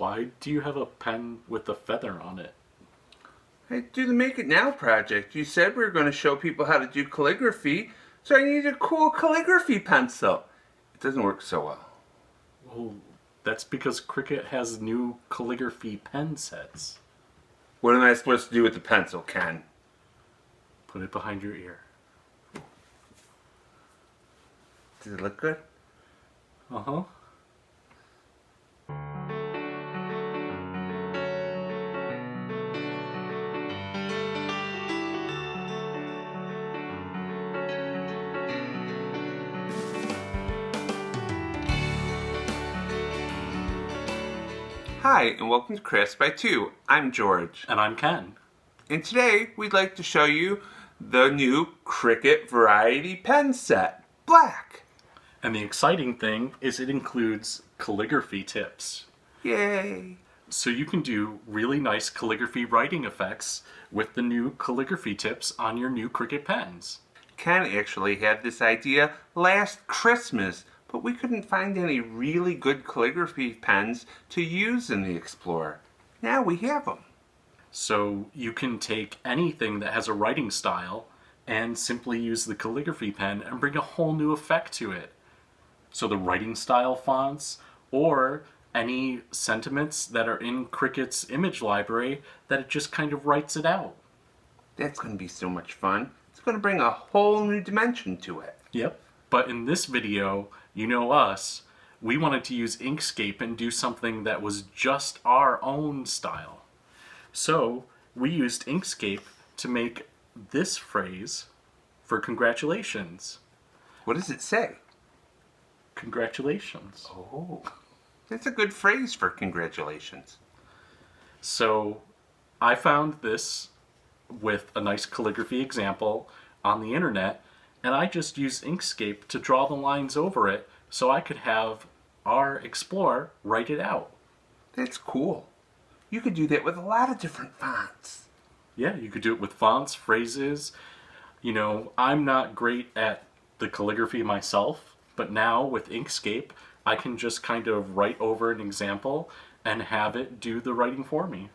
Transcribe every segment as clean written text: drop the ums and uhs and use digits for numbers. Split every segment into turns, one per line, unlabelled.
why do you have a pen with a feather on it?
I do the Make It Now project. You said we were going to show people how to do calligraphy, so I need a cool calligraphy pencil. It doesn't work so well.
Well, that's because Cricut has new calligraphy pen sets.
What am I supposed to do with the pencil, Ken?
Put it behind your ear.
Does it look good?
Uh-huh.
Hi, and welcome to Chris by 2. I'm George.
And I'm Ken.
And today, we'd like to show you the new Cricut Variety Pen set, black.
And the exciting thing is it includes calligraphy tips.
Yay!
So you can do really nice calligraphy writing effects with the new calligraphy tips on your new Cricut pens.
Ken actually had this idea last Christmas, but we couldn't find any really good calligraphy pens to use in the Explorer. Now we have them.
So you can take anything that has a writing style and simply use the calligraphy pen and bring a whole new effect to it. So the writing style fonts or any sentiments that are in Cricut's image library that it just kind of writes it out.
That's going to be so much fun. It's going to bring a whole new dimension to it.
Yep. But in this video, you know us, we wanted to use Inkscape and do something that was just our own style. So we used Inkscape to make this phrase for congratulations.
What does it say?
Congratulations.
Oh, that's a good phrase for congratulations.
So I found this with a nice calligraphy example on the internet, and I just used Inkscape to draw the lines over it so I could have our Explorer write it out.
That's cool. You could do that with a lot of different fonts.
Yeah, you could do it with fonts, phrases. You know, I'm not great at the calligraphy myself, but now with Inkscape, I can just kind of write over an example and have it do the writing for me.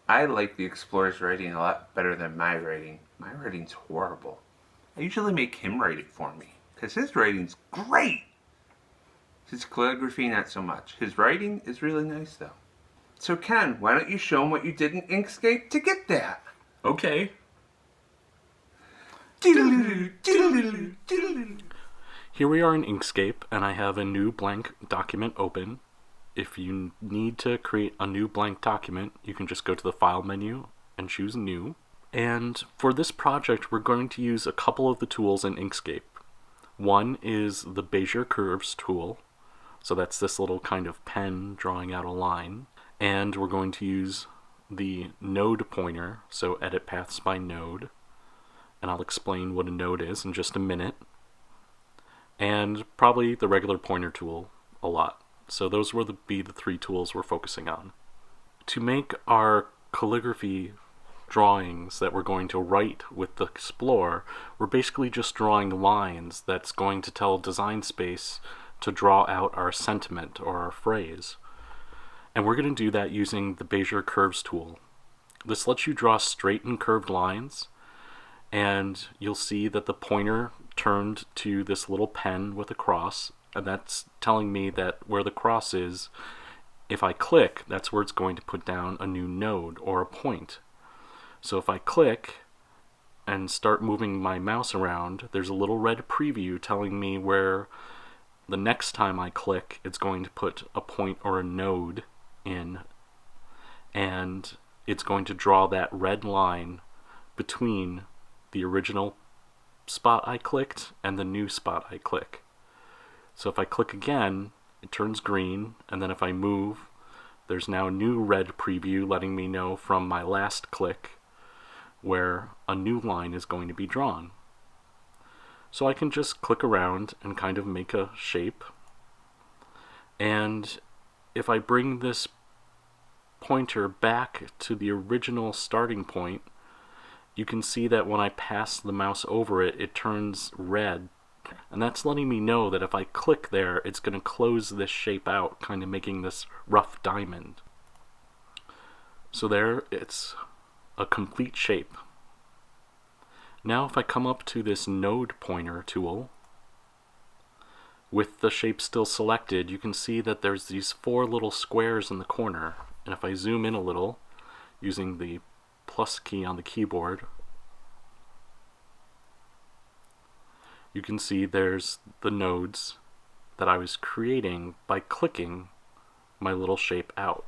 I like the Explorer's writing a lot better than my writing. My writing's horrible. I usually make him write it for me, because his writing's great. His calligraphy, not so much. His writing is really nice, though. So Ken, why don't you show him what you did in Inkscape to get that?
Okay. Here we are in Inkscape, and I have a new blank document open. If you need to create a new blank document, you can just go to the File menu and choose New. And for this project, we're going to use a couple of the tools in Inkscape. One is the Bezier Curves tool. So that's this little kind of pen drawing out a line. And we're going to use the node pointer, so edit paths by node. And I'll explain what a node is in just a minute. And probably the regular pointer tool a lot. So those will be the three tools we're focusing on. To make our calligraphy drawings that we're going to write with the Explorer, we're basically just drawing lines that's going to tell Design Space to draw out our sentiment or our phrase. And we're going to do that using the Bezier Curves tool. This lets you draw straight and curved lines, and you'll see that the pointer turned to this little pen with a cross, and that's telling me that where the cross is, if I click, that's where it's going to put down a new node or a point. So if I click and start moving my mouse around, there's a little red preview telling me where the next time I click, it's going to put a point or a node in, and it's going to draw that red line between the original spot I clicked and the new spot I click. So if I click again, it turns green, and then if I move, there's now a new red preview letting me know from my last click where a new line is going to be drawn. So I can just click around and kind of make a shape. And if I bring this pointer back to the original starting point, you can see that when I pass the mouse over it, it turns red. And that's letting me know that if I click there, it's going to close this shape out, kind of making this rough diamond. So there, it's a complete shape. Now if I come up to this node pointer tool, with the shape still selected, you can see that there's these 4 little squares in the corner. And if I zoom in a little, using the plus key on the keyboard, you can see there's the nodes that I was creating by clicking my little shape out.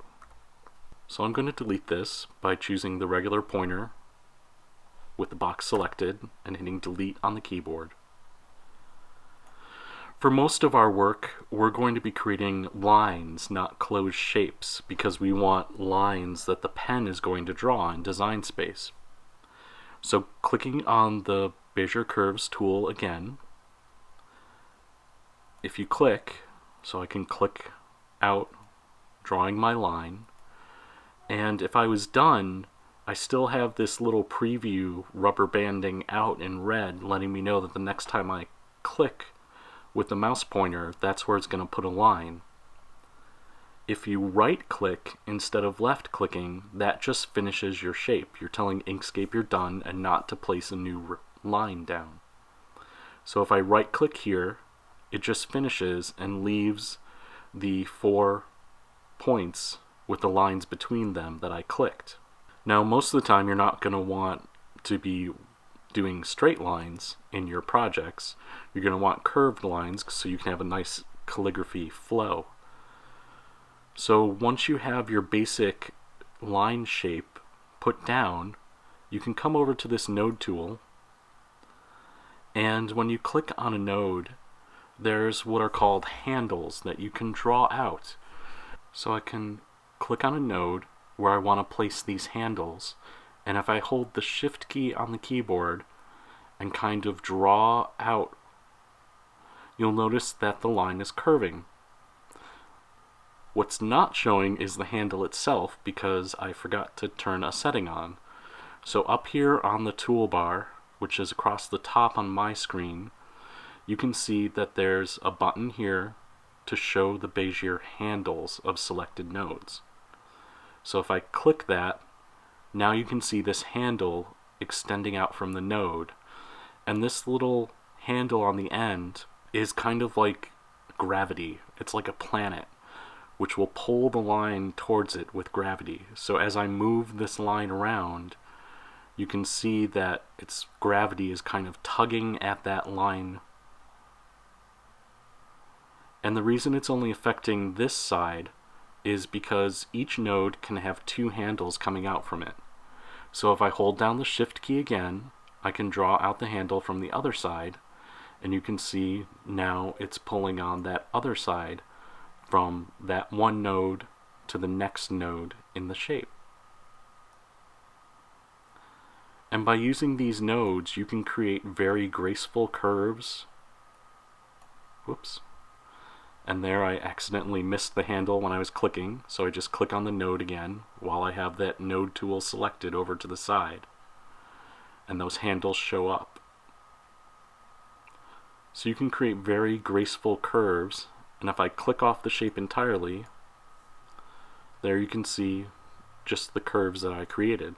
So I'm going to delete this by choosing the regular pointer with the box selected and hitting delete on the keyboard. For most of our work, we're going to be creating lines, not closed shapes, because we want lines that the pen is going to draw in design space. So clicking on the Bezier Curves tool again, if you click, so I can click out, drawing my line, and if I was done, I still have this little preview rubber banding out in red, letting me know that the next time I click with the mouse pointer, that's where it's going to put a line. If you right click instead of left clicking, that just finishes your shape. You're telling Inkscape you're done and not to place a new line down. So if I right click here, it just finishes and leaves the 4 points with the lines between them that I clicked. Now most of the time you're not going to want to be doing straight lines in your projects. You're going to want curved lines so you can have a nice calligraphy flow. So once you have your basic line shape put down, you can come over to this node tool, and when you click on a node, there's what are called handles that you can draw out. So I can click on a node where I want to place these handles, and if I hold the shift key on the keyboard and kind of draw out, you'll notice that the line is curving. What's not showing is the handle itself because I forgot to turn a setting on. So up here on the toolbar, which is across the top on my screen, you can see that there's a button here to show the Bezier handles of selected nodes. So if I click that, now you can see this handle extending out from the node, and this little handle on the end is kind of like gravity. It's like a planet which will pull the line towards it with gravity. So as I move this line around, you can see that its gravity is kind of tugging at that line. And the reason it's only affecting this side is because each node can have 2 handles coming out from it. So if I hold down the shift key again, I can draw out the handle from the other side, and you can see now it's pulling on that other side from that one node to the next node in the shape. And by using these nodes, you can create very graceful curves. Whoops. And there I accidentally missed the handle when I was clicking, so I just click on the node again while I have that node tool selected over to the side, and those handles show up. So you can create very graceful curves, and if I click off the shape entirely, there you can see just the curves that I created.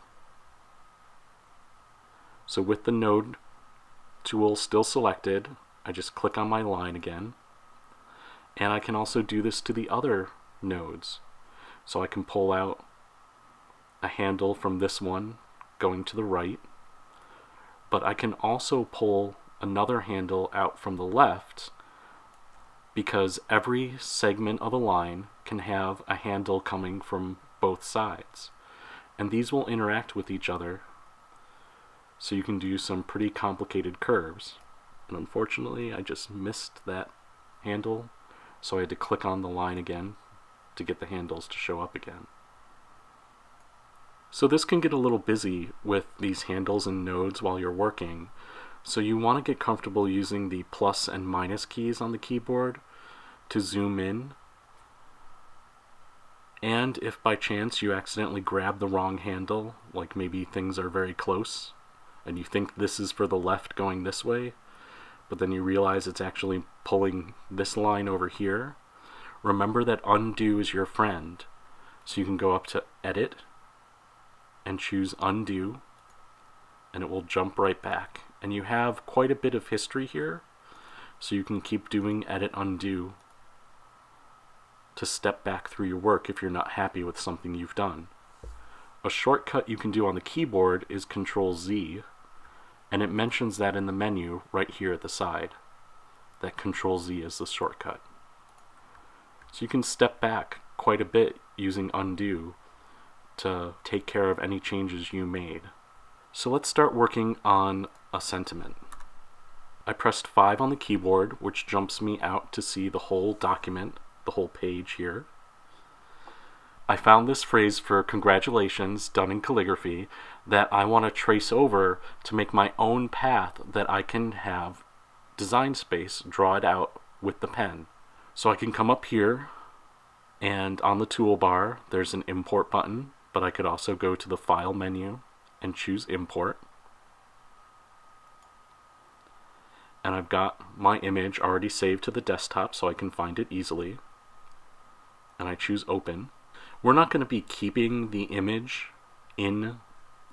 So with the node tool still selected, I just click on my line again, and I can also do this to the other nodes. So I can pull out a handle from this one going to the right, but I can also pull another handle out from the left, because every segment of a line can have a handle coming from both sides, and these will interact with each other, so you can do some pretty complicated curves. And unfortunately I just missed that handle, so I had to click on the line again to get the handles to show up again. So this can get a little busy with these handles and nodes while you're working, so you want to get comfortable using the plus and minus keys on the keyboard to zoom in. And if by chance you accidentally grab the wrong handle, like maybe things are very close and you think this is for the left going this way, but then you realize it's actually pulling this line over here, remember that undo is your friend. So you can go up to Edit, and choose undo, and it will jump right back. And you have quite a bit of history here, so you can keep doing edit undo to step back through your work if you're not happy with something you've done. A shortcut you can do on the keyboard is Control Z, and it mentions that in the menu right here at the side, that Control Z is the shortcut. So you can step back quite a bit using undo to take care of any changes you made. So let's start working on a sentiment. I pressed 5 on the keyboard, which jumps me out to see the whole document, the whole page here. I found this phrase for congratulations done in calligraphy that I want to trace over to make my own path that I can have design space draw it out with the pen. So I can come up here, and on the toolbar there's an import button, but I could also go to the file menu and choose import. And I've got my image already saved to the desktop so I can find it easily. And I choose open. We're not going to be keeping the image in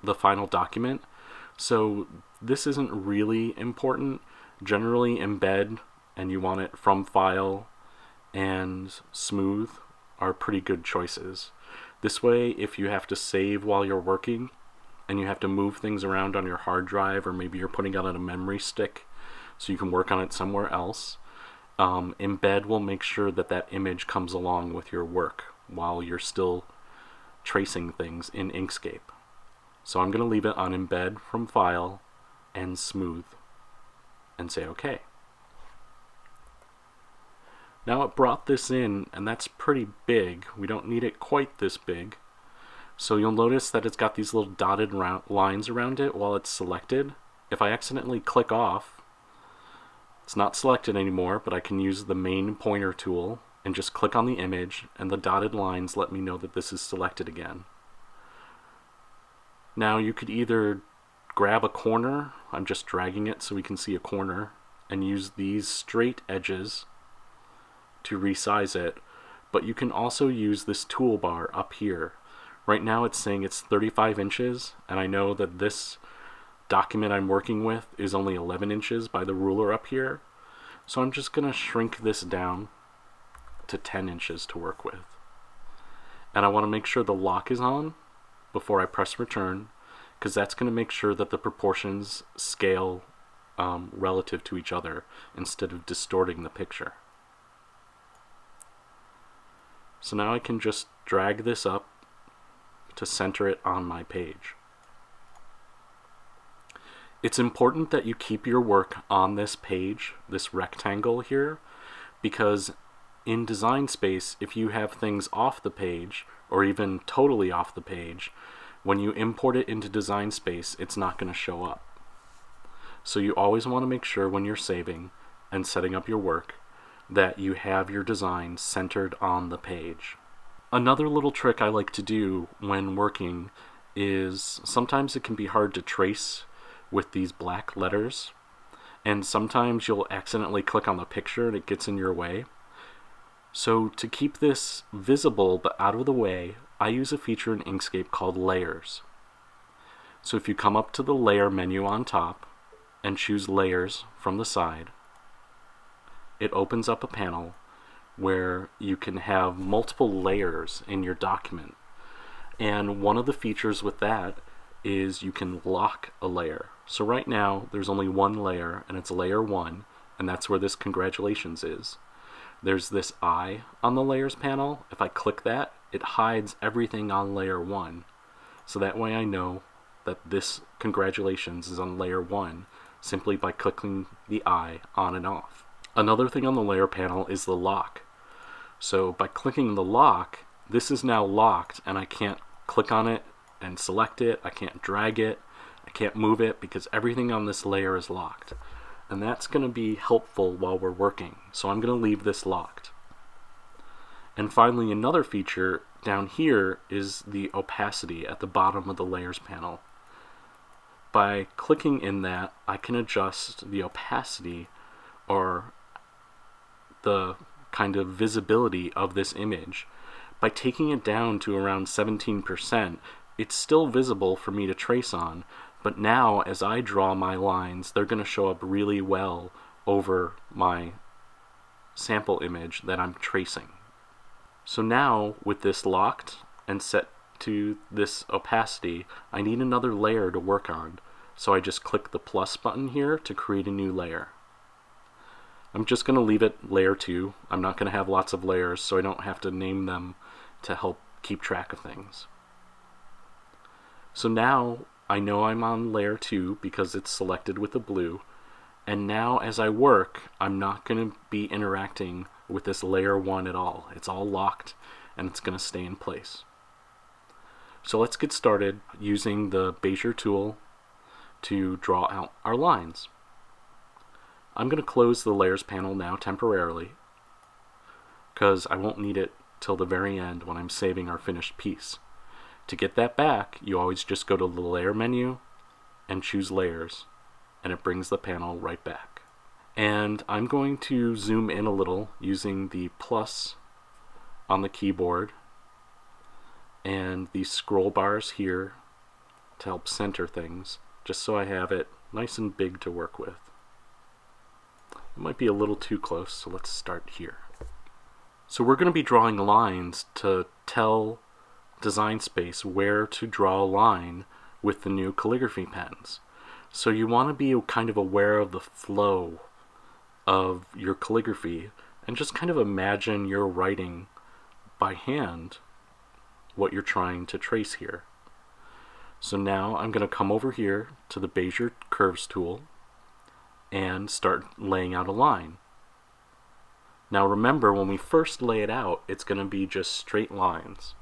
the final document, so this isn't really important. Generally, embed and you want it from file and smooth are pretty good choices. This way, if you have to save while you're working and you have to move things around on your hard drive, or maybe you're putting it on a memory stick so you can work on it somewhere else, embed will make sure that that image comes along with your work while you're still tracing things in Inkscape. So I'm going to leave it on embed from file and smooth and say OK. Now it brought this in, and that's pretty big. We don't need it quite this big. So you'll notice that it's got these little dotted lines around it while it's selected. If I accidentally click off, it's not selected anymore, but I can use the main pointer tool and just click on the image, and the dotted lines let me know that this is selected again. Now you could either grab a corner, I'm just dragging it so we can see a corner, and use these straight edges to resize it, but you can also use this toolbar up here. Right now it's saying it's 35 inches, and I know that this document I'm working with is only 11 inches by the ruler up here, so I'm just going to shrink this down to 10 inches to work with. And I want to make sure the lock is on before I press return, because that's going to make sure that the proportions scale relative to each other instead of distorting the picture. So now I can just drag this up to center it on my page. It's important that you keep your work on this page, this rectangle here, because in Design Space, if you have things off the page, or even totally off the page, when you import it into Design Space, it's not going to show up. So you always want to make sure when you're saving and setting up your work that you have your design centered on the page. Another little trick I like to do when working is sometimes it can be hard to trace with these black letters, and sometimes you'll accidentally click on the picture and it gets in your way. So to keep this visible but out of the way, I use a feature in Inkscape called layers. So if you come up to the layer menu on top and choose layers from the side, it opens up a panel where you can have multiple layers in your document. And one of the features with that is you can lock a layer. So right now there's only one layer, and it's layer 1, and that's where this congratulations is. There's this eye on the layers panel. If I click that, it hides everything on layer 1. So that way I know that this congratulations is on layer 1 simply by clicking the eye on and off. Another thing on the layer panel is the lock. So by clicking the lock, this is now locked, and I can't click on it and select it, I can't drag it, I can't move it, because everything on this layer is locked. And that's going to be helpful while we're working, so I'm going to leave this locked. And finally, another feature down here is the opacity at the bottom of the layers panel. By clicking in that, I can adjust the opacity, or the kind of visibility of this image. By taking it down to around 17%, it's still visible for me to trace on, but now as I draw my lines, they're going to show up really well over my sample image that I'm tracing. So now, with this locked and set to this opacity, I need another layer to work on. So I just click the plus button here to create a new layer. I'm just going to leave it layer 2. I'm not going to have lots of layers, so I don't have to name them to help keep track of things. So now I know I'm on layer 2 because it's selected with the blue, and now as I work, I'm not going to be interacting with this layer 1 at all. It's all locked and it's going to stay in place. So let's get started using the Bezier tool to draw out our lines. I'm going to close the layers panel now temporarily because I won't need it till the very end when I'm saving our finished piece. To get that back, you always just go to the layer menu and choose layers, and it brings the panel right back. And I'm going to zoom in a little using the plus on the keyboard and the scroll bars here to help center things, just so I have it nice and big to work with. It might be a little too close, so let's start here. So we're going to be drawing lines to tell Design Space where to draw a line with the new calligraphy pens. So you want to be kind of aware of the flow of your calligraphy and just kind of imagine you're writing by hand what you're trying to trace here. So now I'm going to come over here to the Bezier Curves tool and start laying out a line. Now remember, when we first lay it out, it's going to be just straight lines.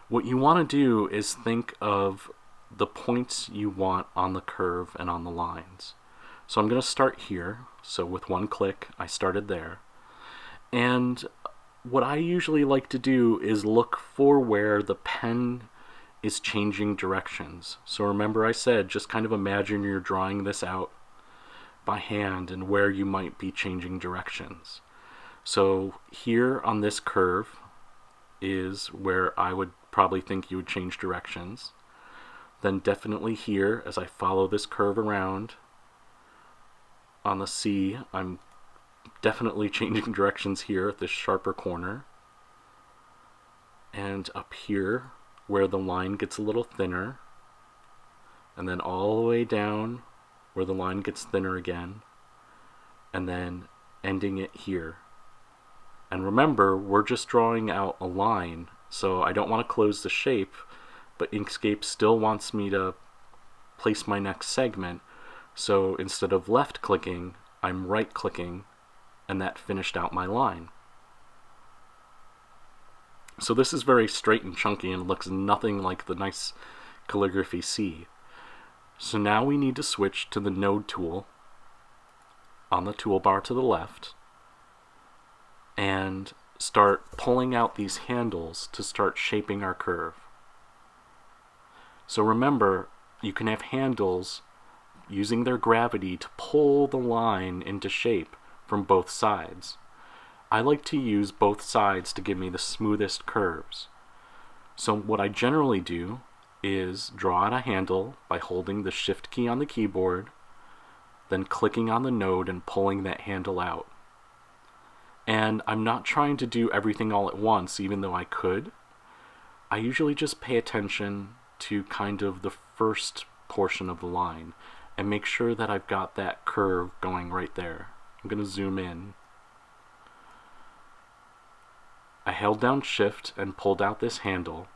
What you want to do is think of the points you want on the curve and on the lines. So I'm going to start here. So with one click, I started there. And what I usually like to do is look for where the pen is changing directions. So remember I said, just kind of imagine you're drawing this out by hand and where you might be changing directions. So here on this curve is where I would probably think you would change directions. Then definitely here, as I follow this curve around on the C, I'm definitely changing directions here at this sharper corner. And up here, where the line gets a little thinner, and then all the way down where the line gets thinner again, and then ending it here. And remember, we're just drawing out a line, so I don't want to close the shape, but Inkscape still wants me to place my next segment, so instead of left clicking, I'm right clicking, and that finished out my line. So this is very straight and chunky and looks nothing like the nice calligraphy C. So now we need to switch to the node tool on the toolbar to the left and start pulling out these handles to start shaping our curve. So remember, you can have handles using their gravity to pull the line into shape from both sides. I like to use both sides to give me the smoothest curves. So what I generally do is draw out a handle by holding the Shift key on the keyboard, then clicking on the node and pulling that handle out. And I'm not trying to do everything all at once, even though I could. I usually just pay attention to kind of the first portion of the line and make sure that I've got that curve going right there. I'm going to zoom in. I held down Shift and pulled out this handle,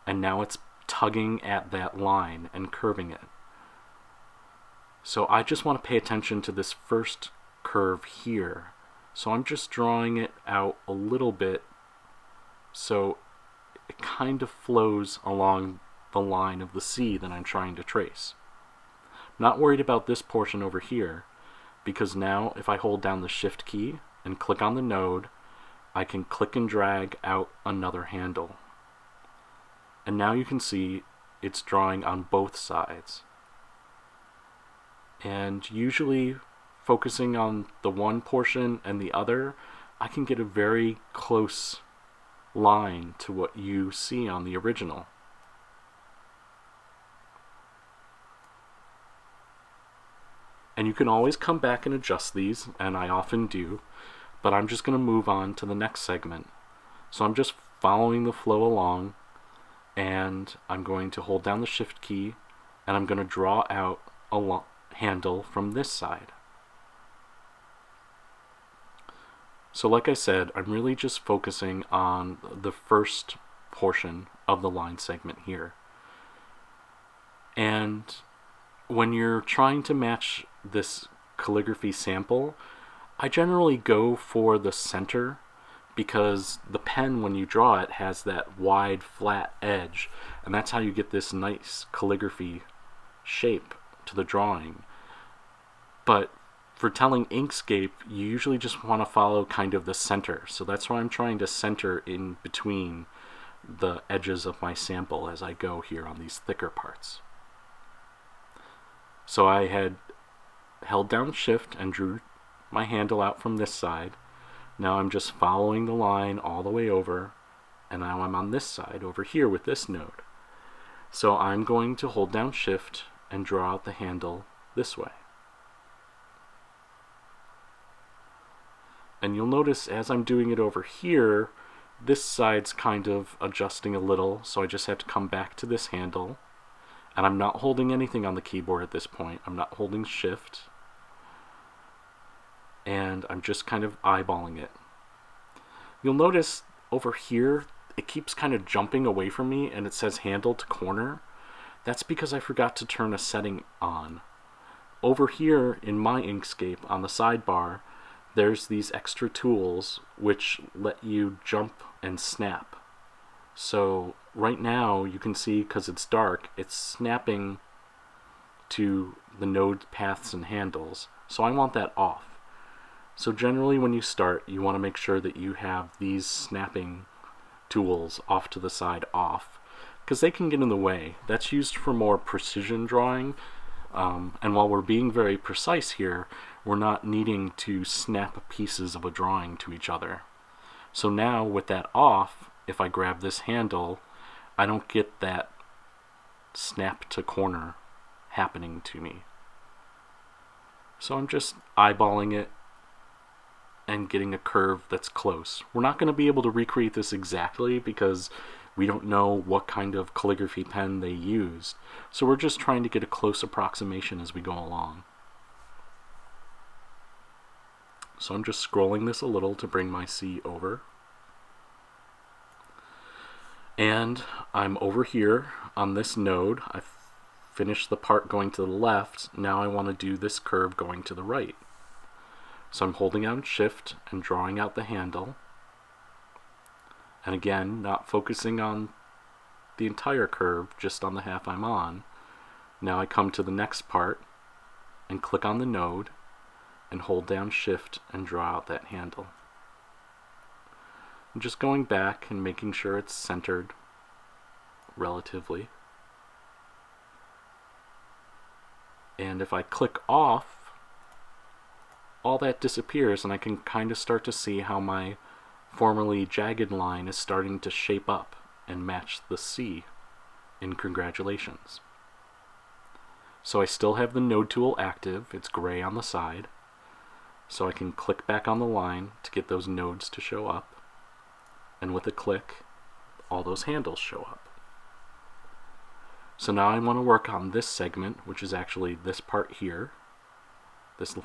and now it's tugging at that line and curving it. So I just want to pay attention to this first curve here. So I'm just drawing it out a little bit so it kind of flows along the line of the C that I'm trying to trace. Not worried about this portion over here, because now if I hold down the Shift key and click on the node, I can click and drag out another handle. And now you can see it's drawing on both sides. And usually focusing on the one portion and the other, I can get a very close line to what you see on the original. you can always come back and adjust these, and I often do, but I'm just going to move on to the next segment. So I'm just following the flow along, and I'm going to hold down the Shift key, and I'm going to draw out a handle from this side. So like I said, I'm really just focusing on the first portion of the line segment here. And when you're trying to match this calligraphy sample, I generally go for the center, because the pen, when you draw it, has that wide flat edge, and that's how you get this nice calligraphy shape to the drawing. But for telling Inkscape, you usually just want to follow kind of the center, so that's why I'm trying to center in between the edges of my sample as I go here on these thicker parts. So I had held down Shift and drew my handle out from this side. Now I'm just following the line all the way over, and now I'm on this side over here with this node. So I'm going to hold down Shift and draw out the handle this way. And you'll notice as I'm doing it over here, this side's kind of adjusting a little, so I just have to come back to this handle. And I'm not holding anything on the keyboard at this point. I'm not holding Shift. And I'm just kind of eyeballing it. You'll notice over here, it keeps kind of jumping away from me, and it says handle to corner. That's because I forgot to turn a setting on. Over here in my Inkscape on the sidebar, there's these extra tools which let you jump and snap. So right now you can see, because it's dark, it's snapping to the node paths and handles. So I want that off. So generally when you start, you want to make sure that you have these snapping tools off to the side off, because they can get in the way. That's used for more precision drawing, and while we're being very precise here, we're not needing to snap pieces of a drawing to each other. So now with that off, if I grab this handle, I don't get that snap to corner happening to me. So I'm just eyeballing it and getting a curve that's close. We're not going to be able to recreate this exactly because we don't know what kind of calligraphy pen they used. So we're just trying to get a close approximation as we go along. So I'm just scrolling this a little to bring my C over. And I'm over here on this node. I've finished the part going to the left. Now I want to do this curve going to the right. So I'm holding down Shift and drawing out the handle. And again, not focusing on the entire curve, just on the half I'm on. Now I come to the next part and click on the node and hold down Shift and draw out that handle. I'm just going back and making sure it's centered relatively. And if I click off, all that disappears, and I can kind of start to see how my formerly jagged line is starting to shape up and match the C in congratulations. So I still have the node tool active. It's gray on the side. So I can click back on the line to get those nodes to show up. And with a click, all those handles show up. So now I want to work on this segment, which is actually this part here. This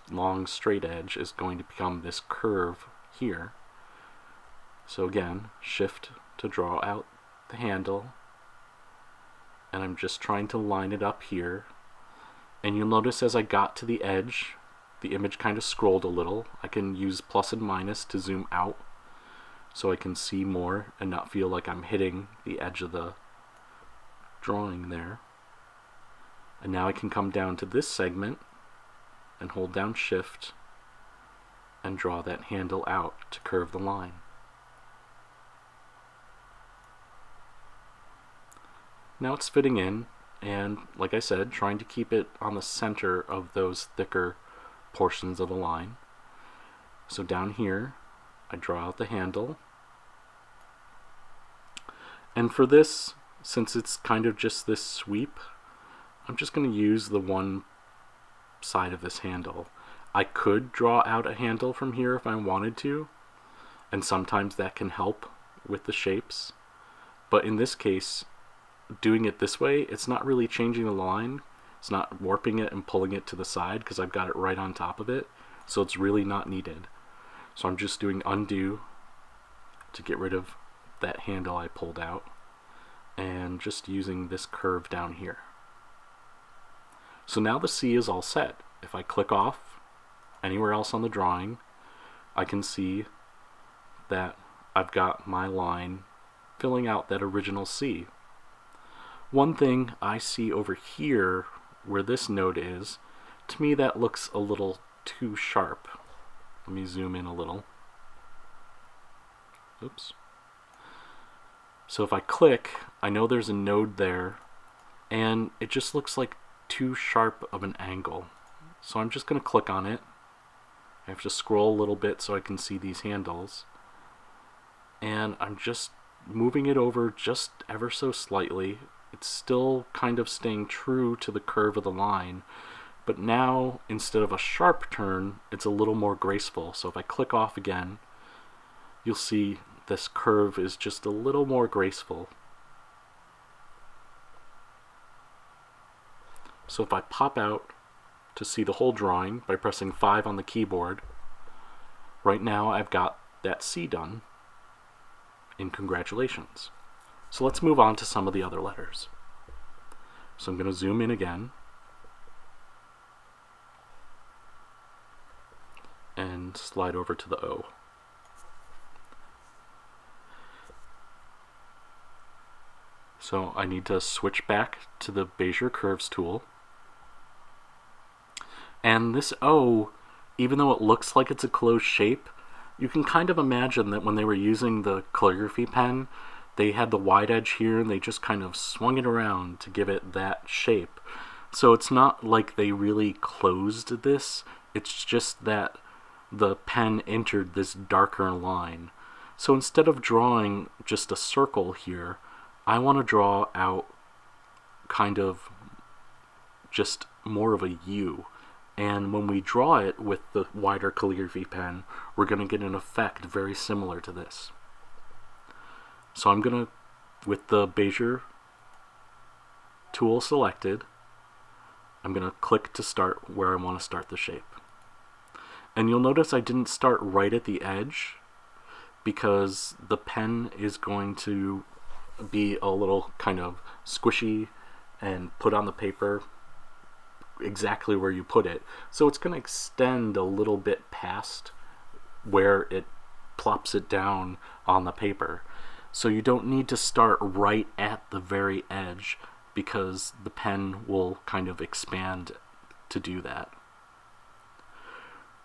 long straight edge is going to become this curve here. So again, Shift to draw out the handle, and I'm just trying to line it up here. And you'll notice as I got to the edge, the image kind of scrolled a little. I can use plus and minus to zoom out so I can see more and not feel like I'm hitting the edge of the drawing there. And now I can come down to this segment and hold down Shift and draw that handle out to curve the line. Now it's fitting in, and like I said, trying to keep it on the center of those thicker portions of the line. So down here, I draw out the handle. And for this, since it's kind of just this sweep, I'm just going to use the one side of this handle. I could draw out a handle from here if I wanted to, and sometimes that can help with the shapes. But in this case, doing it this way, it's not really changing the line. It's not warping it and pulling it to the side because I've got it right on top of it. So it's really not needed. So I'm just doing undo to get rid of that handle I pulled out, and just using this curve down here. So now the C is all set. If I click off anywhere else on the drawing, I can see that I've got my line filling out that original C. One thing I see over here where this node is, to me that looks a little too sharp. Let me zoom in a little. Oops. So if I click, I know there's a node there, and it just looks like too sharp of an angle. So I'm just going to click on it. I have to scroll a little bit so I can see these handles. And I'm just moving it over just ever so slightly. It's still kind of staying true to the curve of the line, but now instead of a sharp turn, it's a little more graceful. So if I click off again, you'll see this curve is just a little more graceful. So if I pop out to see the whole drawing by pressing 5 on the keyboard, right now I've got that C done. And congratulations. So let's move on to some of the other letters. So I'm going to zoom in again and slide over to the O. So I need to switch back to the Bezier Curves tool. And this O, even though it looks like it's a closed shape, you can kind of imagine that when they were using the calligraphy pen, they had the wide edge here and they just kind of swung it around to give it that shape. So it's not like they really closed this, it's just that the pen entered this darker line. So instead of drawing just a circle here, I want to draw out kind of just more of a U. And when we draw it with the wider calligraphy pen, we're going to get an effect very similar to this. So I'm going to, with the Bezier tool selected, I'm going to click to start where I want to start the shape. And you'll notice I didn't start right at the edge because the pen is going to be a little kind of squishy and put on the paper exactly where you put it. So it's going to extend a little bit past where it plops it down on the paper. So you don't need to start right at the very edge because the pen will kind of expand to do that.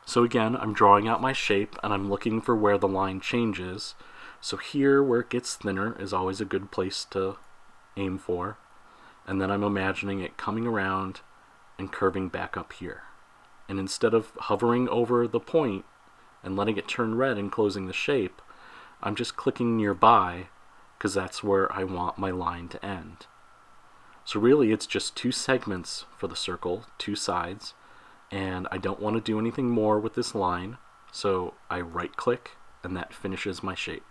So again, I'm drawing out my shape and I'm looking for where the line changes. So here where it gets thinner is always a good place to aim for. And then I'm imagining it coming around and curving back up here. And instead of hovering over the point and letting it turn red and closing the shape, I'm just clicking nearby because that's where I want my line to end. So really it's just 2 segments for the circle, 2 sides, and I don't want to do anything more with this line, so I right click and that finishes my shape.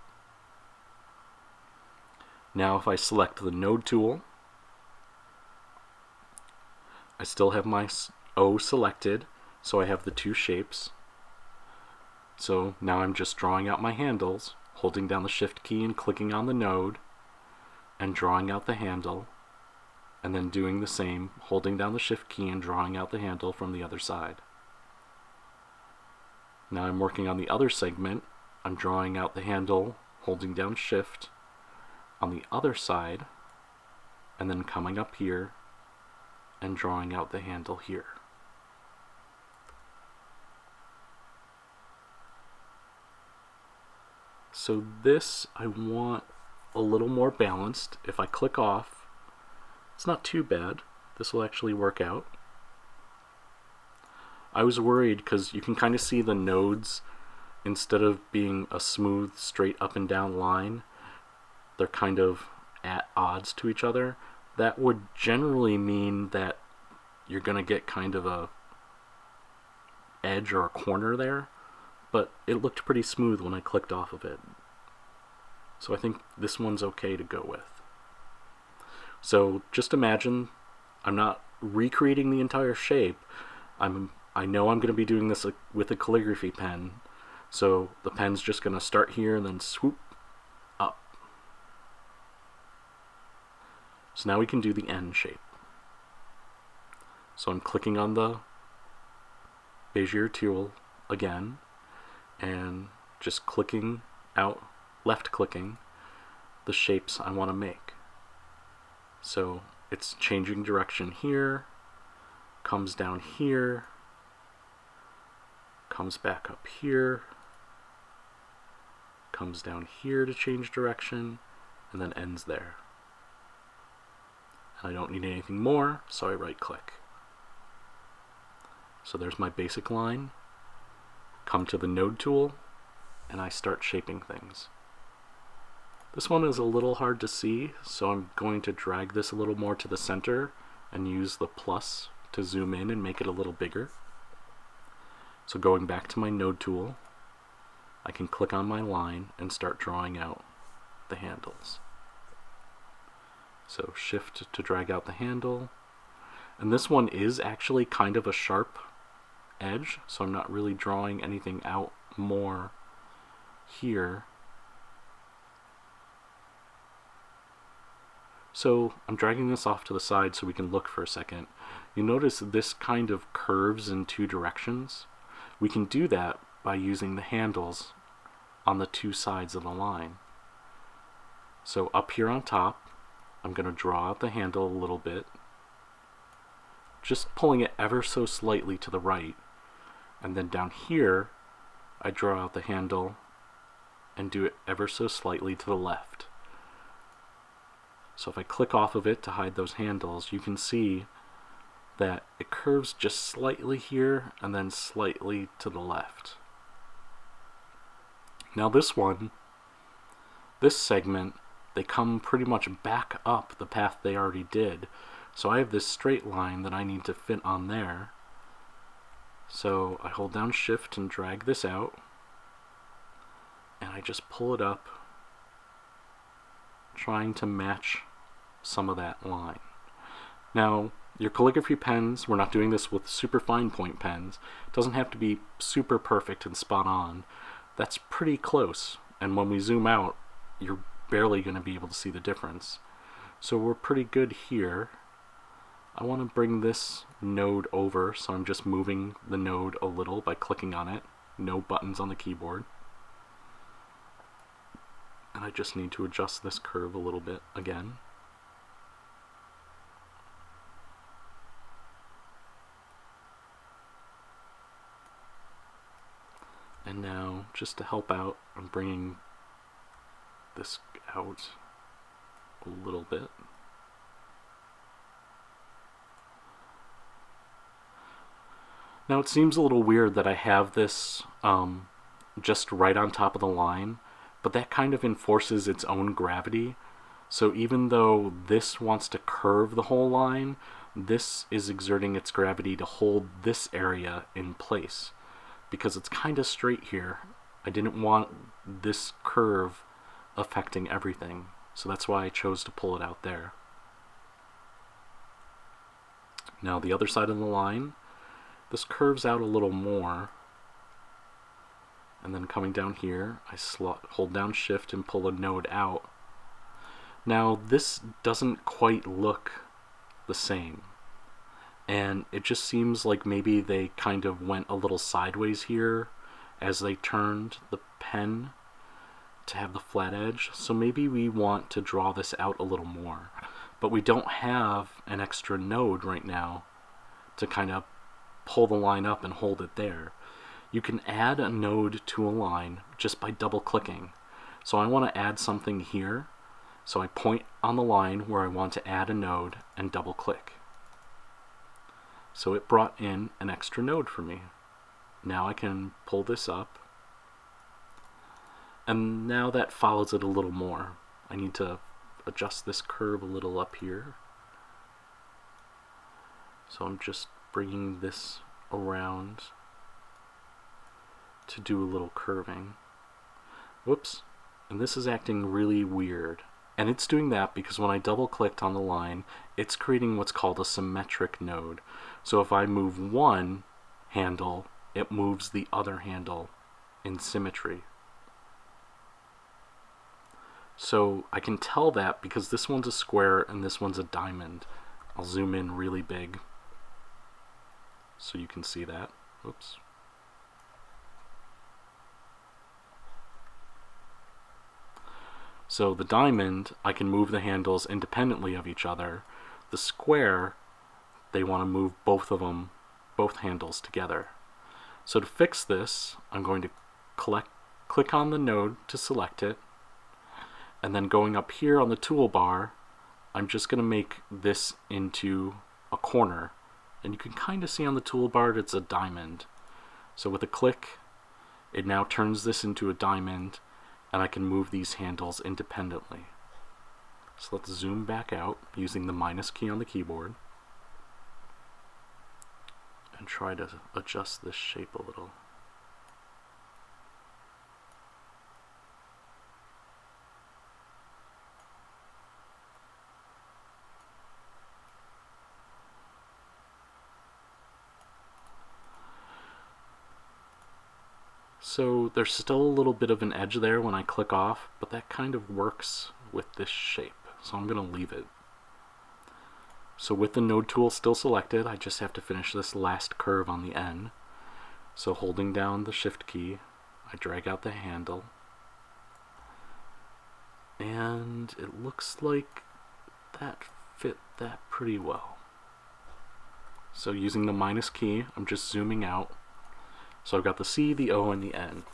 Now if I select the node tool, I still have my O selected, so I have the 2 shapes. So now I'm just drawing out my handles, holding down the shift key and clicking on the node, and drawing out the handle, and then doing the same, holding down the shift key and drawing out the handle from the other side. Now I'm working on the other segment. I'm drawing out the handle, holding down shift on the other side, and then coming up here and drawing out the handle here. So this I want a little more balanced. If I click off, it's not too bad. This will actually work out. I was worried because you can kind of see the nodes, instead of being a smooth straight up and down line, they're kind of at odds to each other. That would generally mean that you're going to get kind of a edge or a corner there, but it looked pretty smooth when I clicked off of it. So I think this one's okay to go with. So just imagine I'm not recreating the entire shape. I know I'm going to be doing this with a calligraphy pen, so the pen's just going to start here and then swoop up. So now we can do the N shape. So I'm clicking on the Bezier tool again and just clicking out, left clicking the shapes I want to make. So it's changing direction here, comes down here, comes back up here, comes down here to change direction, and then ends there. And I don't need anything more, so I right click. So there's my basic line. Come to the node tool, and I start shaping things. This one is a little hard to see, so I'm going to drag this a little more to the center and use the plus to zoom in and make it a little bigger. So going back to my node tool, I can click on my line and start drawing out the handles. So shift to drag out the handle. And this one is actually kind of a sharp edge, so I'm not really drawing anything out more here. So I'm dragging this off to the side so we can look for a second. You notice this kind of curves in two directions. We can do that by using the handles on the two sides of the line. So up here on top, I'm going to draw out the handle a little bit, just pulling it ever so slightly to the right. And then down here, I draw out the handle and do it ever so slightly to the left. So if I click off of it to hide those handles, you can see that it curves just slightly here and then slightly to the left. Now this one, this segment, they come pretty much back up the path they already did. So I have this straight line that I need to fit on there. So I hold down Shift and drag this out, and I just pull it up, trying to match some of that line. Now, your calligraphy pens, we're not doing this with super fine point pens, it doesn't have to be super perfect and spot on. That's pretty close, and when we zoom out, you're barely going to be able to see the difference. So we're pretty good here. I want to bring this node over, so I'm just moving the node a little by clicking on it. No buttons on the keyboard. And I just need to adjust this curve a little bit again. And now, just to help out, I'm bringing this out a little bit. Now it seems a little weird that I have this just right on top of the line, but that kind of enforces its own gravity. So even though this wants to curve the whole line, this is exerting its gravity to hold this area in place. Because it's kind of straight here, I didn't want this curve affecting everything. So that's why I chose to pull it out there. Now the other side of the line, this curves out a little more, and then coming down here, I hold down Shift and pull a node out. Now this doesn't quite look the same, and it just seems like maybe they kind of went a little sideways here as they turned the pen to have the flat edge, so maybe we want to draw this out a little more. But we don't have an extra node right now to kind of pull the line up and hold it there. You can add a node to a line just by double clicking. So I want to add something here, so I point on the line where I want to add a node and double click. So it brought in an extra node for me. Now I can pull this up, and now that follows it a little more. I need to adjust this curve a little up here. So I'm just bringing this around to do a little curving. Whoops. And this is acting really weird. And it's doing that because when I double clicked on the line, it's creating what's called a symmetric node. So if I move one handle, it moves the other handle in symmetry. So I can tell that because this one's a square and this one's a diamond. I'll zoom in really big so you can see that. Oops. So the diamond, I can move the handles independently of each other. The square, they want to move both of them, both handles together. So to fix this, I'm going to click on the node to select it, and then going up here on the toolbar, I'm just going to make this into a corner. And you can kind of see on the toolbar that it's a diamond. So with a click, it now turns this into a diamond, and I can move these handles independently. So let's zoom back out using the minus key on the keyboard and try to adjust this shape a little. So there's still a little bit of an edge there when I click off, but that kind of works with this shape, so I'm going to leave it. So with the node tool still selected, I just have to finish this last curve on the end. So holding down the shift key, I drag out the handle, and it looks like that fit that pretty well. So using the minus key, I'm just zooming out. So I've got the C, the O, and the N.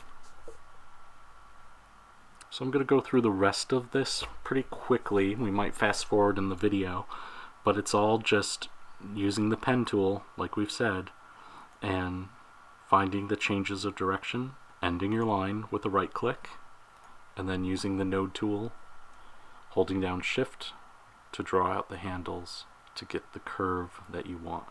So I'm going to go through the rest of this pretty quickly. We might fast forward in the video, but it's all just using the pen tool, like we've said, and finding the changes of direction, ending your line with a right click, and then using the node tool, holding down shift to draw out the handles to get the curve that you want.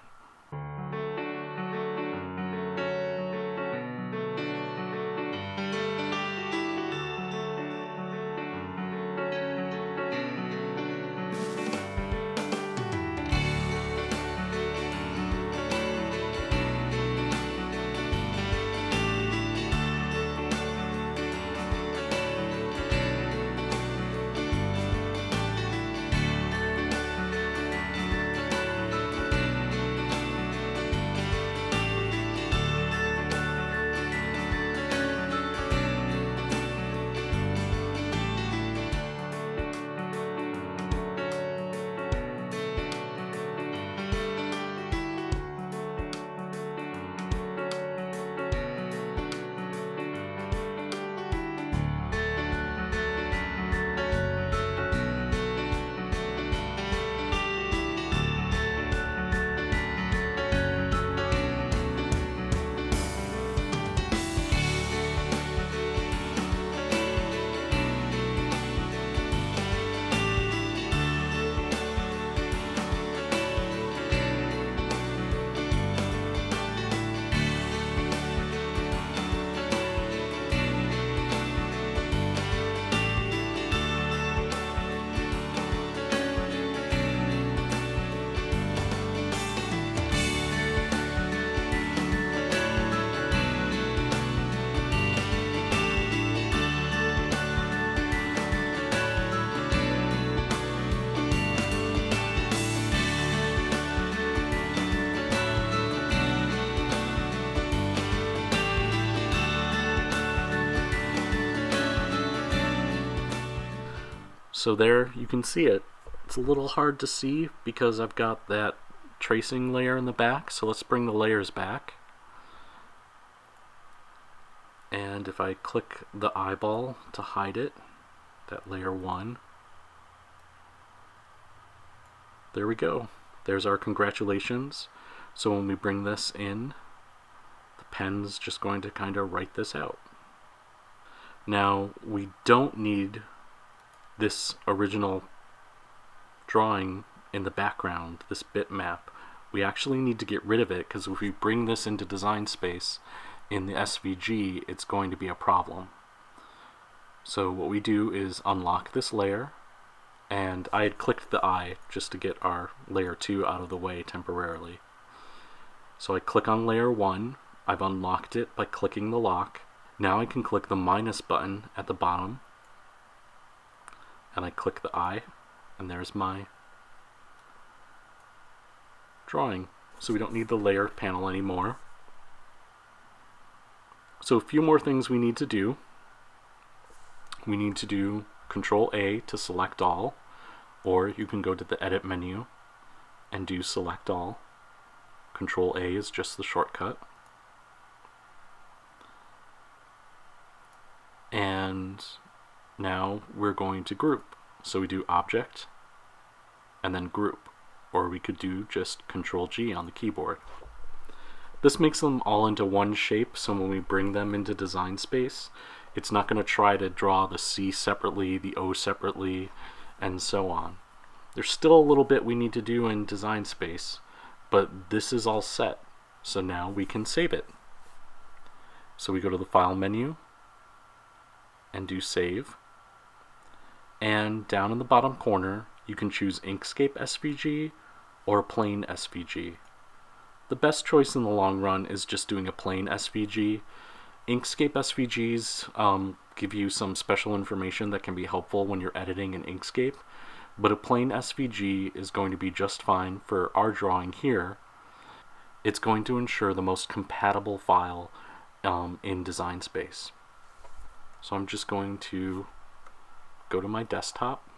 So there you can see it. It's a little hard to see because I've got that tracing layer in the back, so let's bring the layers back. And if I click the eyeball to hide it, that layer 1, there we go. There's our congratulations. So when we bring this in, the pen's just going to kind of write this out. Now we don't need this original drawing in the background, this bitmap. We actually need to get rid of it because if we bring this into design space, in the SVG, it's going to be a problem. So what we do is unlock this layer, and I had clicked the eye just to get our layer 2 out of the way temporarily. So I click on layer 1, I've unlocked it by clicking the lock. Now I can click the minus button at the bottom, and I click the eye, and there's my drawing. So we don't need the layer panel anymore. So a few more things we need to do. We need to do Control A to select all, or you can go to the edit menu and do select all. Control A is just the shortcut. And now we're going to group. So we do object and then group, or we could do just Control G on the keyboard. This makes them all into one shape, so when we bring them into Design Space, it's not going to try to draw the C separately, the O separately, and so on. There's still a little bit we need to do in Design Space, but this is all set, so now we can save it. So we go to the File menu and do Save, and down in the bottom corner you can choose Inkscape SVG or plain SVG. The best choice in the long run is just doing a plain SVG. Inkscape SVGs give you some special information that can be helpful when you're editing in Inkscape, but a plain SVG is going to be just fine for our drawing here. It's going to ensure the most compatible file in Design Space. So I'm just going to go to my desktop,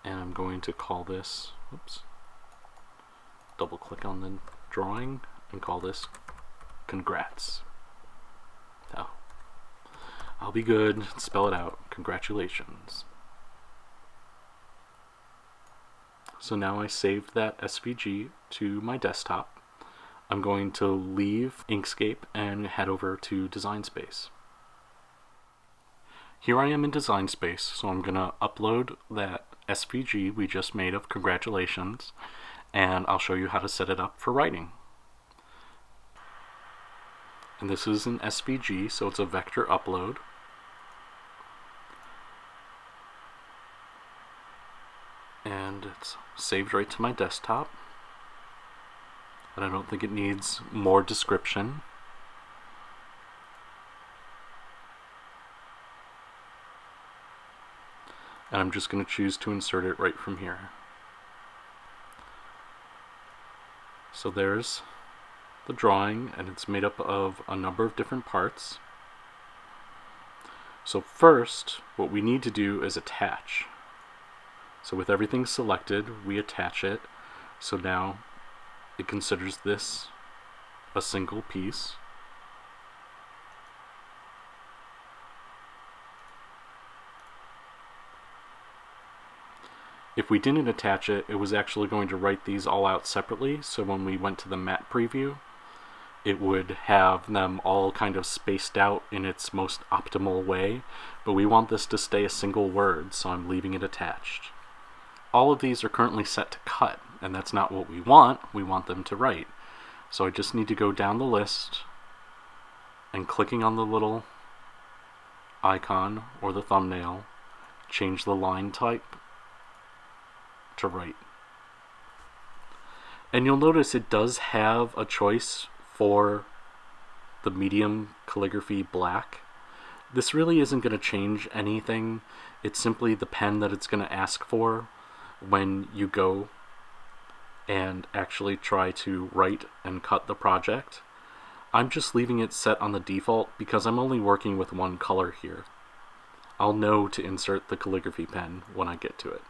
and I'm going to call this, double click on the drawing and call this Congrats. Oh, I'll be good, spell it out, congratulations. So now I saved that SVG to my desktop. I'm going to leave Inkscape and head over to Design Space. Here I am in Design Space, so I'm going to upload that SVG we just made of congratulations, and I'll show you how to set it up for writing. And this is an SVG, so it's a vector upload. And it's saved right to my desktop. And I don't think it needs more description. And I'm just going to choose to insert it right from here. So there's the drawing, and it's made up of a number of different parts. So first, what we need to do is attach. So with everything selected, we attach it. So now it considers this a single piece. If we didn't attach it, it was actually going to write these all out separately, so when we went to the matte preview, it would have them all kind of spaced out in its most optimal way, but we want this to stay a single word, so I'm leaving it attached. All of these are currently set to cut, and that's not what we want them to write. So I just need to go down the list, and clicking on the little icon or the thumbnail, change the line type to write. And you'll notice it does have a choice for the medium calligraphy black. This really isn't going to change anything. It's simply the pen that it's going to ask for when you go and actually try to write and cut the project. I'm just leaving it set on the default because I'm only working with one color here. I'll know to insert the calligraphy pen when I get to it.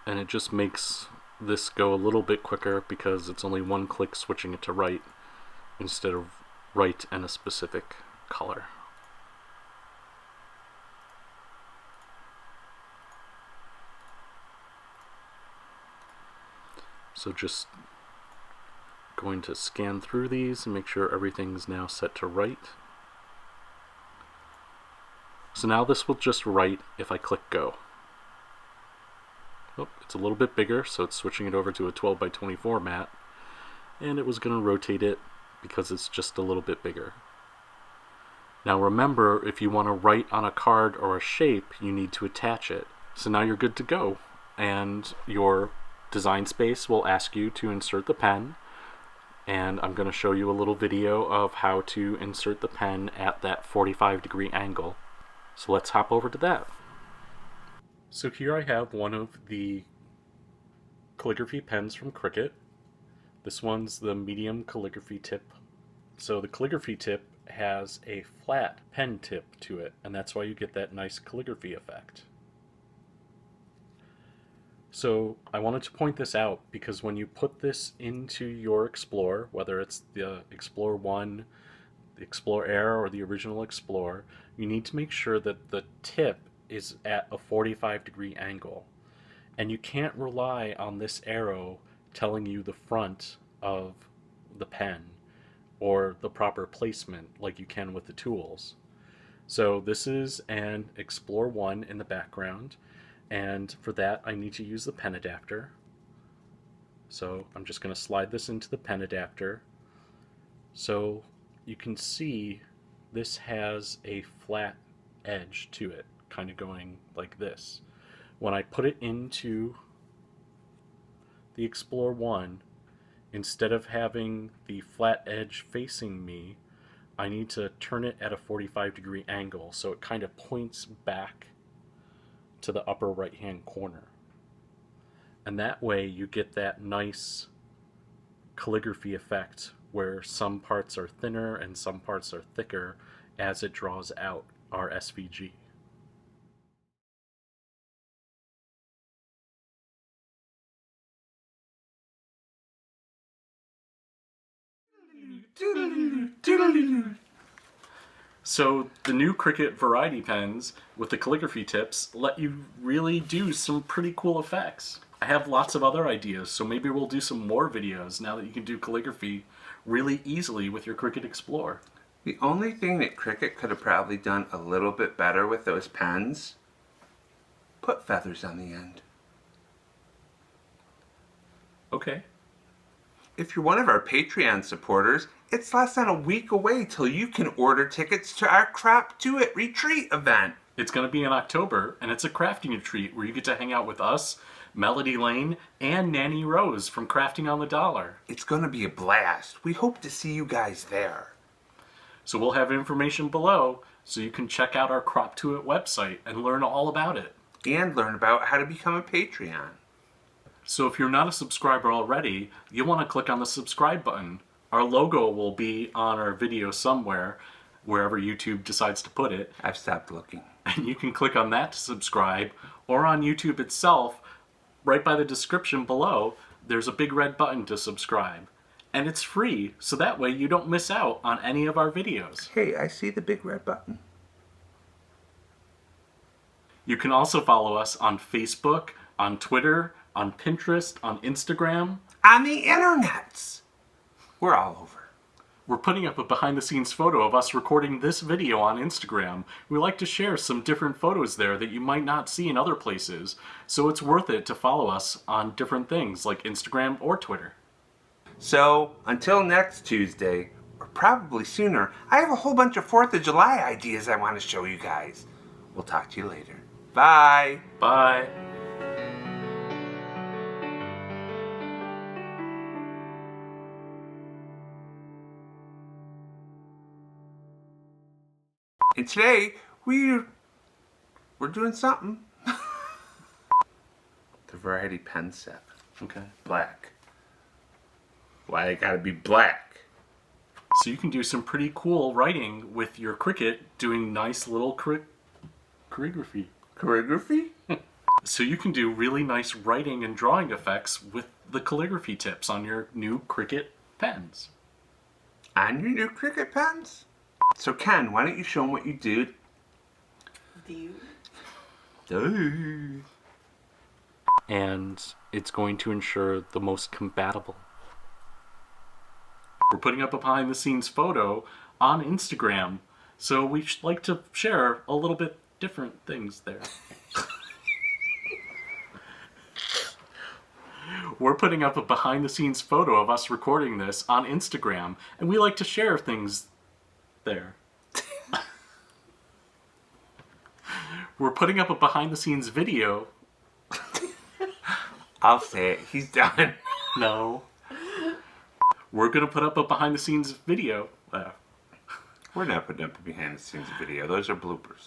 And it just makes this go a little bit quicker because it's only one click switching it to right instead of right and a specific color. So just going to scan through these and make sure everything's now set to right. So now this will just write if I click go. Oh, it's a little bit bigger, so it's switching it over to a 12 by 20 format. and it was going to rotate it because it's just a little bit bigger. Now remember, if you want to write on a card or a shape, you need to attach it. So now you're good to go, and your design space will ask you to insert the pen, and I'm going to show you a little video of how to insert the pen at that 45-degree angle. So let's hop over to that. So here I have one of the calligraphy pens from Cricut. This one's the medium calligraphy tip. So the calligraphy tip has a flat pen tip to it, and that's why you get that nice calligraphy effect. So I wanted to point this out because when you put this into your Explore, whether it's the Explore 1, the Explore Air, or the original Explore, you need to make sure that the tip is at a 45-degree angle. And you can't rely on this arrow telling you the front of the pen or the proper placement like you can with the tools. So this is an Explore 1 in the background, and for that I need to use the pen adapter. So I'm just going to slide this into the pen adapter. So you can see this has a flat edge to it, kind of going like this. When I put it into the Explore 1, instead of having the flat edge facing me, I need to turn it at a 45-degree angle so it kind of points back to the upper right hand corner. And that way you get that nice calligraphy effect where some parts are thinner and some parts are thicker as it draws out our SVG. So the new Cricut Variety Pens with the calligraphy tips let you really do some pretty cool effects. I have lots of other ideas, so maybe we'll do some more videos now that you can do calligraphy really easily with your Cricut Explore.
The only thing that Cricut could have probably done a little bit better with those pens, put feathers on the end.
Okay.
If you're one of our Patreon supporters, it's less than a week away till you can order tickets to our Crop to It retreat event.
It's going to be in October, and it's a crafting retreat where you get to hang out with us, Melody Lane, and Nanny Rose from Crafting on the Dollar.
It's going to be a blast. We hope to see you guys there.
So we'll have information below so you can check out our Crop to It website and learn all about it.
And learn about how to become a Patreon.
So if you're not a subscriber already, you'll want to click on the subscribe button. Our logo will be on our video somewhere, wherever YouTube decides to put it.
I've stopped looking.
And you can click on that to subscribe, or on YouTube itself, right by the description below, there's a big red button to subscribe. And it's free, so that way you don't miss out on any of our videos.
Hey, I see the big red button.
You can also follow us on Facebook, on Twitter, on Pinterest, on Instagram.
On the internets. We're all over.
We're putting up a behind-the-scenes photo of us recording this video on Instagram. We like to share some different photos there that you might not see in other places, so it's worth it to follow us on different things like Instagram or Twitter.
So, until next Tuesday, or probably sooner, I have a whole bunch of 4th of July ideas I want to show you guys. We'll talk to you later. Bye.
Bye.
And today, we're doing something. The Variety Pen set.
Okay.
Black. Why it gotta be black?
So you can do some pretty cool writing with your Cricut doing nice little calligraphy.
Calligraphy?
So you can do really nice writing and drawing effects with the calligraphy tips on your new Cricut pens.
On your new Cricut pens? So Ken, why don't you show them what you do?
And it's going to ensure the most compatible. We're putting up a behind the scenes photo on Instagram, so we like to share a little bit different things there. We're putting up a behind the scenes photo of us recording this on Instagram, and we like to share things there. We're putting up a behind the scenes video.
I'll say it. He's done.
No. We're going to put up a behind the scenes video.
We're not putting up a behind the scenes video. Those are bloopers.